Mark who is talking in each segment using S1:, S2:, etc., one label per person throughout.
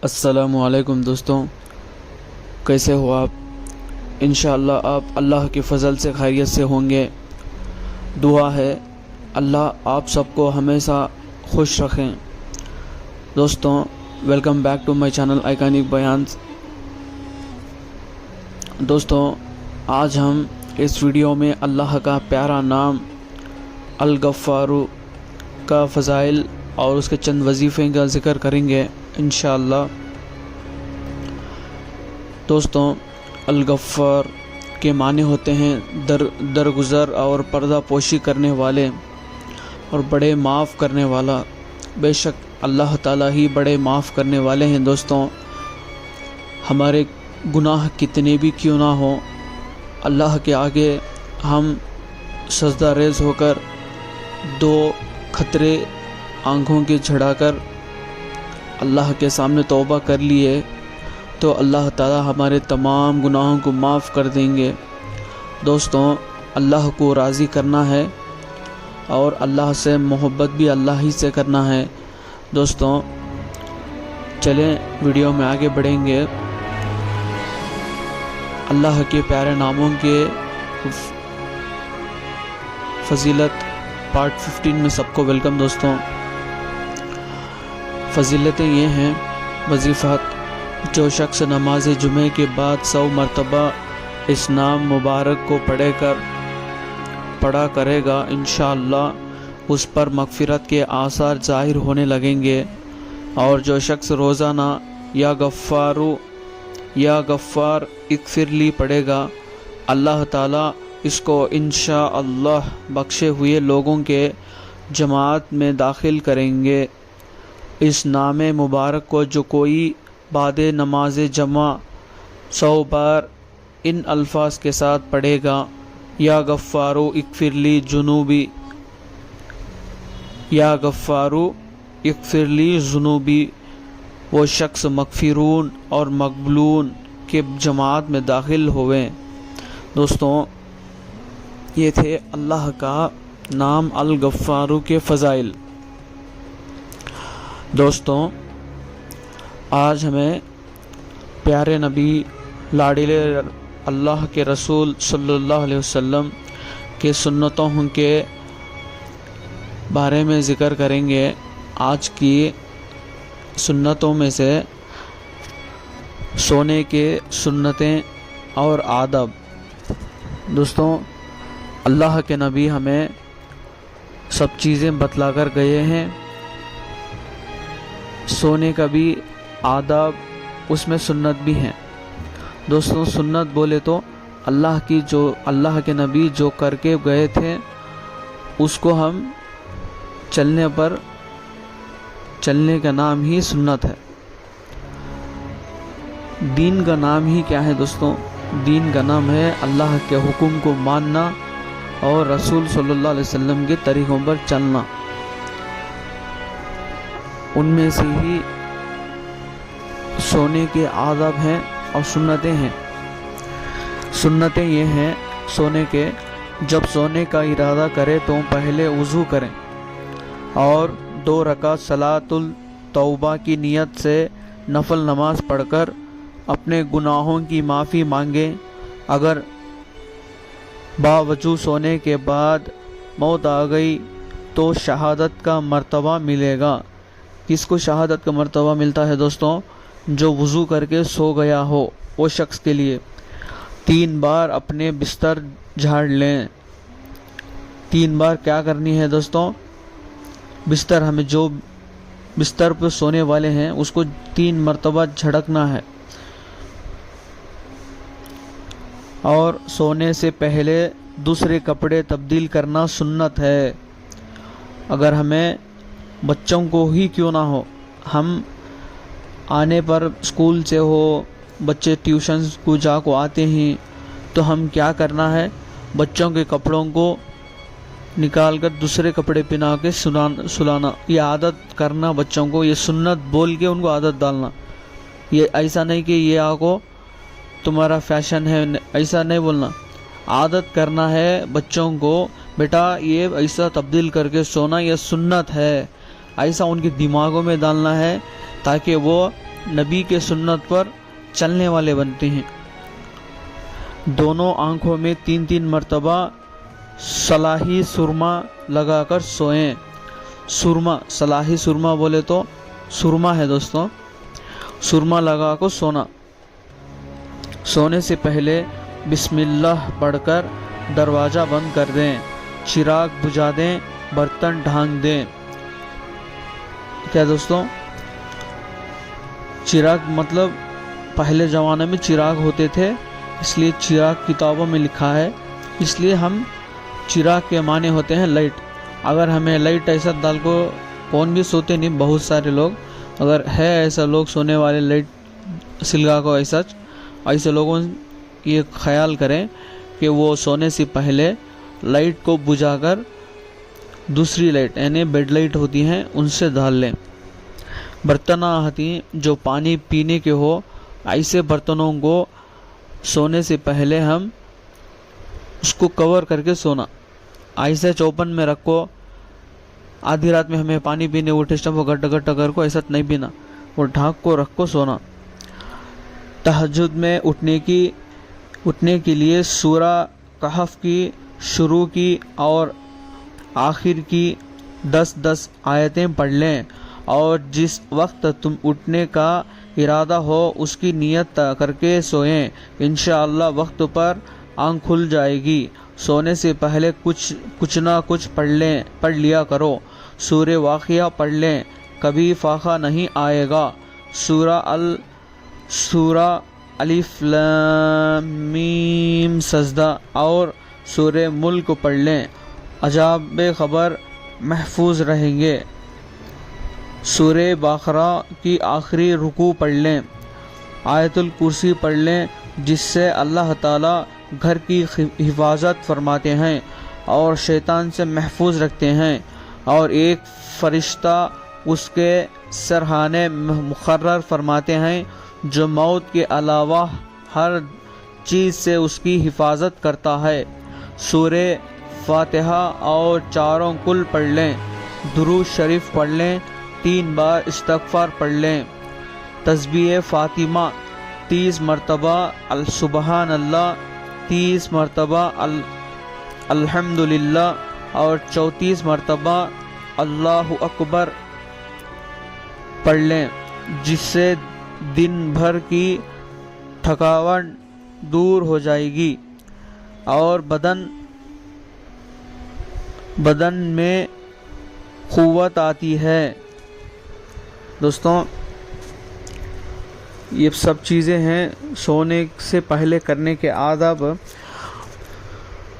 S1: السلام علیکم دوستوں، کیسے ہو آپ؟ انشاءاللہ آپ اللہ کے فضل سے خیریت سے ہوں گے۔ دعا ہے اللہ آپ سب کو ہمیشہ خوش رکھیں۔ دوستوں، welcome back to my channel iconic بیانز۔ دوستوں، آج ہم اس ویڈیو میں اللہ کا پیارا نام الغفار کا فضائل اور اس کے چند وظیفے کا ذکر کریں گے انشاءاللہ۔ دوستوں، الغفار کے معنی ہوتے ہیں درگزر اور پردہ پوشی کرنے والے اور بڑے معاف کرنے والا۔ بے شک اللہ تعالیٰ ہی بڑے معاف کرنے والے ہیں۔ دوستوں، ہمارے گناہ کتنے بھی کیوں نہ ہوں، اللہ کے آگے ہم سجدہ ریز ہو کر دو خطرے آنکھوں کے جھڑا کر اللہ کے سامنے توبہ کر لیے تو اللہ تعالیٰ ہمارے تمام گناہوں کو معاف کر دیں گے۔ دوستوں، اللہ کو راضی کرنا ہے اور اللہ سے محبت بھی اللہ ہی سے کرنا ہے۔ دوستوں، چلیں ویڈیو میں آگے بڑھیں گے۔ اللہ کے پیارے ناموں کے فضیلت پارٹ 15 میں سب کو ویلکم۔ دوستوں، فضیلتیں یہ ہیں، وظیفات: جو شخص نماز جمعہ کے بعد 100 مرتبہ اس نام مبارک کو پڑھا کرے گا، انشاءاللہ اس پر مغفرت کے آثار ظاہر ہونے لگیں گے۔ اور جو شخص روزانہ یا غفار اغفر لی پڑھے گا، اللہ تعالیٰ اس کو انشاءاللہ بخشے ہوئے لوگوں کے جماعت میں داخل کریں گے۔ اس نام مبارک کو جو کوئی بعد نماز جمعہ 100 بار ان الفاظ کے ساتھ پڑھے گا، یا غفارو اغفر لی ذنوبی، یا غفارو اغفر لی ذنوبی، وہ شخص مغفرون اور مقبولون کے جماعت میں داخل ہوئے۔ دوستوں، یہ تھے اللہ کا نام الغفار کے فضائل۔ دوستوں، آج ہمیں پیارے نبی لاڈلے اللہ کے رسول صلی اللہ علیہ وسلم کے سنتوں کے بارے میں ذکر کریں گے۔ آج کی سنتوں میں سے سونے کے سنتیں اور آداب۔ دوستوں، اللہ کے نبی ہمیں سب چیزیں بتلا کر گئے ہیں۔ سونے کا بھی آداب، اس میں سنت بھی ہیں۔ دوستوں، سنت بولے تو اللہ کے نبی جو کر کے گئے تھے اس کو ہم چلنے کا نام ہی سنت ہے۔ دین کا نام ہی کیا ہے دوستوں؟ دین کا نام ہے اللہ کے حکم کو ماننا اور رسول صلی اللہ علیہ وسلم کے طریقوں پر چلنا۔ ان میں سے ہی سونے کے آداب ہیں اور سنتیں ہیں۔ سنتیں یہ ہیں سونے کے: جب سونے کا ارادہ کرے تو پہلے وضو کریں اور 2 رکعت صلاۃ التوبہ کی نیت سے نفل نماز پڑھ کر اپنے گناہوں کی معافی مانگیں۔ اگر باوجود سونے کے بعد موت آ گئی تو شہادت کا مرتبہ ملے گا۔ کس کو شہادت کا مرتبہ ملتا ہے دوستوں؟ جو وضو کر کے سو گیا ہو، وہ شخص کے لیے 3 بار اپنے بستر جھاڑ لیں۔ 3 بار کیا کرنی ہے دوستوں؟ ہمیں جو بستر پہ سونے والے ہیں اس کو 3 مرتبہ جھڑکنا ہے۔ اور سونے سے پہلے دوسرے کپڑے تبدیل کرنا سنت ہے۔ اگر ہمیں بچوں کو ہی کیوں نہ ہو، ہم آنے پر اسکول سے ہو، بچے ٹیوشنز کو جا کو آتے ہیں، تو ہم کیا کرنا ہے؟ بچوں کے کپڑوں کو نکال کر دوسرے کپڑے پہنا کے سلانا، یہ عادت کرنا بچوں کو، یہ سنت بول کے ان کو عادت ڈالنا۔ یہ ایسا نہیں کہ یہ آگو تمہارا فیشن ہے، ایسا نہیں بولنا۔ عادت کرنا ہے بچوں کو، بیٹا یہ ایسا تبدیل کر کے سونا یہ سنت ہے، ایسا ان کے دماغوں میں ڈالنا ہے تاکہ وہ نبی کے سنت پر چلنے والے بنتے ہیں۔ دونوں آنکھوں میں 3 مرتبہ صلاحی سرما لگا کر سوئیں۔ سرما، صلاحی سرما بولے تو سرما ہے دوستوں، سرما لگا کر سونا۔ سونے سے پہلے بسم اللہ پڑھ کر دروازہ بند کر دیں، چراغ بجھا دیں، برتن ڈھانک دیں۔ کیا دوستوں؟ چراغ مطلب پہلے زمانے میں چراغ ہوتے تھے، اس لیے چراغ کتابوں میں لکھا ہے، اس لیے ہم چراغ کے معنی ہوتے ہیں لائٹ۔ اگر ہمیں لائٹ ایسا ڈال کو کون بھی سوتے نہیں، بہت سارے لوگ اگر ہے ایسا لوگ سونے والے لائٹ سلگا کو ایسے لوگوں یہ خیال کریں کہ وہ سونے سے پہلے لائٹ کو بجھا کر دوسری لائٹ یعنی بیڈ لائٹ ہوتی ہیں ان سے ڈال لیں۔ برتن آتی جو پانی پینے کے ہو، ایسے برتنوں کو سونے سے پہلے ہم اس کو کور کر کے سونا، ایسے چوپن میں رکھو۔ آدھی رات میں ہمیں پانی پینے اٹھے وہ گٹ گٹ کر کو ایسا نہیں پینا، وہ ڈھانک کو رکھ کو سونا۔ تہجد میں اٹھنے کے لیے سورہ کہف کی شروع کی اور آخر کی 10 آیتیں پڑھ لیں، اور جس وقت تم اٹھنے کا ارادہ ہو اس کی نیت کر کے سوئیں، انشاءاللہ وقت پر آنکھ کھل جائے گی۔ سونے سے پہلے کچھ نہ کچھ پڑھ لیا کرو۔ سورہ واقعہ پڑھ لیں، کبھی فاقہ نہیں آئے گا۔ سورہ الف لام میم سجدہ اور سورہ ملک پڑھ لیں، عذاب خبر محفوظ رہیں گے۔ سورہ بقرہ کی آخری رکوع پڑھ لیں، آیت الکرسی پڑھ لیں، جس سے اللہ تعالیٰ گھر کی حفاظت فرماتے ہیں اور شیطان سے محفوظ رکھتے ہیں، اور ایک فرشتہ اس کے سرحانے مقرر فرماتے ہیں جو موت کے علاوہ ہر چیز سے اس کی حفاظت کرتا ہے۔ سورہ فاتحہ اور 4 کل پڑھ لیں، درود شریف پڑھ لیں، 3 بار استغفار پڑھ لیں، تسبیح فاطمہ 30 مرتبہ، سبحان اللہ 30 مرتبہ، الحمدللہ اور 34 مرتبہ اللہ اکبر پڑھ لیں، جس سے دن بھر کی تھکاوٹ دور ہو جائے گی اور بدن میں قوت آتی ہے۔ دوستوں، یہ سب چیزیں ہیں سونے سے پہلے کرنے کے آداب۔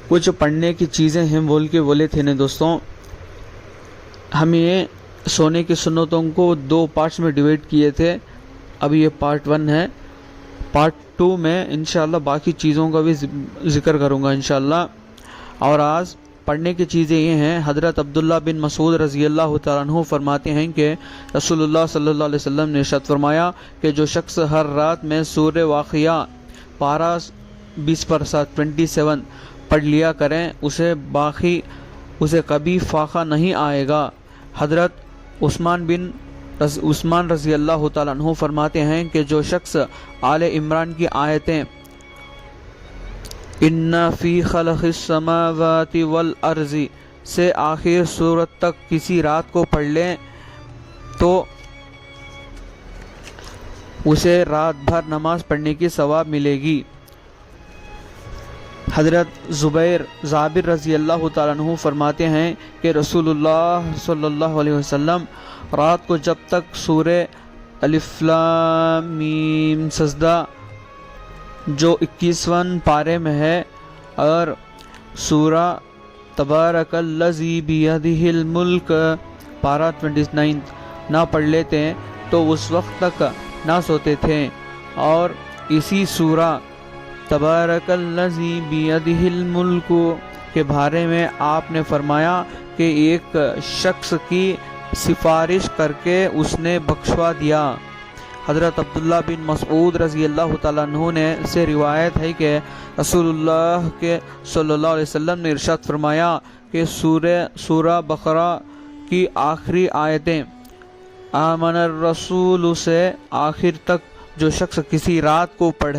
S1: کچھ پڑھنے کی چیزیں ہیں بولے تھے نا دوستوں، ہمیں سونے کی سنتوں کو 2 پارٹس میں ڈیوائڈ کیے تھے، ابھی یہ پارٹ 1 ہے، پارٹ 2 میں انشاءاللہ باقی چیزوں کا بھی ذکر کروں گا انشاءاللہ۔ اور آج پڑھنے کی چیزیں یہ ہیں، حضرت عبداللہ بن مسعود رضی اللہ تعالیٰ عنہ فرماتے ہیں کہ رسول اللہ صلی اللہ علیہ وسلم نے ارشاد فرمایا کہ جو شخص ہر رات میں سورہ واقعہ پارہ 27 پڑھ لیا کریں اسے کبھی فاقہ نہیں آئے گا۔ حضرت عثمان رضی اللہ تعالیٰ عنہ فرماتے ہیں کہ جو شخص آل عمران کی آیتیں ان فی خلق السماوات والارض سے آخر سورت تک کسی رات کو پڑھ لیں تو اسے رات بھر نماز پڑھنے کی ثواب ملے گی۔ حضرت جابر رضی اللہ تعالیٰ عنہ فرماتے ہیں کہ رسول اللہ صلی اللہ علیہ وسلم رات کو جب تک سورہ الف لام میم سجدہ جو 21واں پارے میں ہے اور سورہ تبارک الذی بیدہ الملک پارہ 29 نہ پڑھ لیتے تو اس وقت تک نہ سوتے تھے۔ اور اسی سورہ تبارک الذی بیدہ الملک کے بارے میں آپ نے فرمایا کہ ایک شخص کی سفارش کر کے اس نے بخشوا دیا۔ حضرت عبداللہ بن مسعود رضی اللہ تعالیٰ عنہ نے سے روایت ہے کہ رسول اللہ کے صلی اللہ علیہ وسلم نے ارشاد فرمایا کہ سورہ بقرہ کی آخری آیتیں آمن الرسول سے آخر تک جو شخص کسی رات کو پڑھ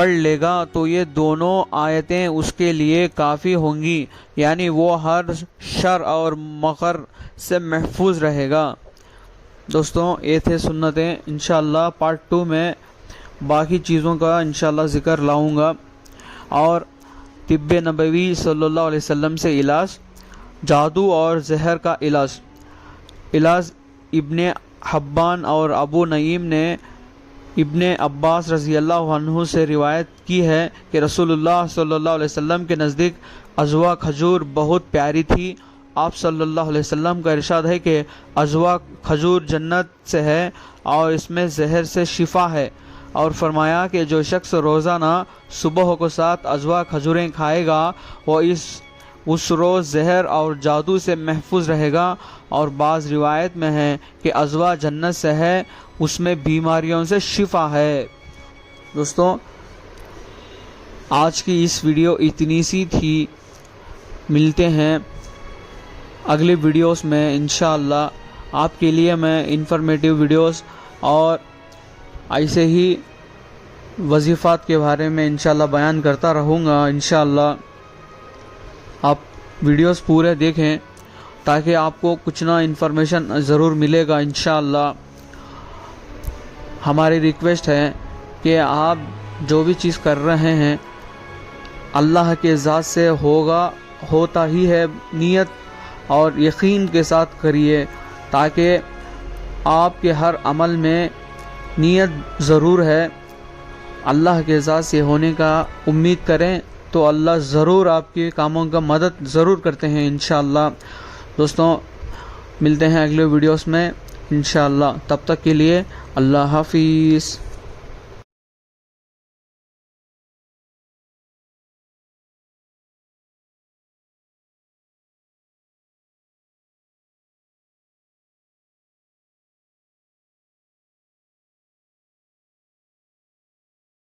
S1: لے گا تو یہ دونوں آیتیں اس کے لیے کافی ہوں گی، یعنی وہ ہر شر اور مکر سے محفوظ رہے گا۔ دوستوں یہ تھے سنتیں، انشاءاللہ پارٹ 2 میں باقی چیزوں کا انشاءاللہ ذکر لاؤں گا، اور طب نبوی صلی اللہ علیہ وسلم سے علاج، جادو اور زہر کا علاج۔ ابن حبان اور ابو نعیم نے ابن عباس رضی اللہ عنہ سے روایت کی ہے کہ رسول اللہ صلی اللہ علیہ وسلم کے نزدیک عضوہ کھجور بہت پیاری تھی۔ آپ صلی اللہ علیہ وسلم کا ارشاد ہے کہ عضوہ کھجور جنت سے ہے اور اس میں زہر سے شفا ہے، اور فرمایا کہ جو شخص روزانہ صبح کو 7 عضوہ کھجوریں کھائے گا وہ اس روز زہر اور جادو سے محفوظ رہے گا، اور بعض روایت میں ہے کہ عضوہ جنت سے ہے، اس میں بیماریوں سے شفا ہے۔ دوستوں آج کی اس ویڈیو اتنی سی تھی، ملتے ہیں اگلی ویڈیوز میں انشاءاللہ۔ آپ کے لیے میں انفارمیٹیو ویڈیوز اور ایسے ہی وظیفات کے بارے میں انشاءاللہ بیان کرتا رہوں گا انشاءاللہ۔ آپ ویڈیوز پورے دیکھیں تاکہ آپ کو کچھ نہ انفارمیشن ضرور ملے گا انشاءاللہ۔ ہماری ریکویسٹ ہے کہ آپ جو بھی چیز کر رہے ہیں اللہ کے ذات سے ہوتا ہی ہے، نیت اور یقین کے ساتھ کریے، تاکہ آپ کے ہر عمل میں نیت ضرور ہے، اللہ کے ذات سے ہونے کا امید کریں تو اللہ ضرور آپ کے کاموں کا مدد ضرور کرتے ہیں انشاءاللہ۔ دوستوں ملتے ہیں اگلے ویڈیوز میں انشاءاللہ، تب تک کے لیے اللہ حافظ۔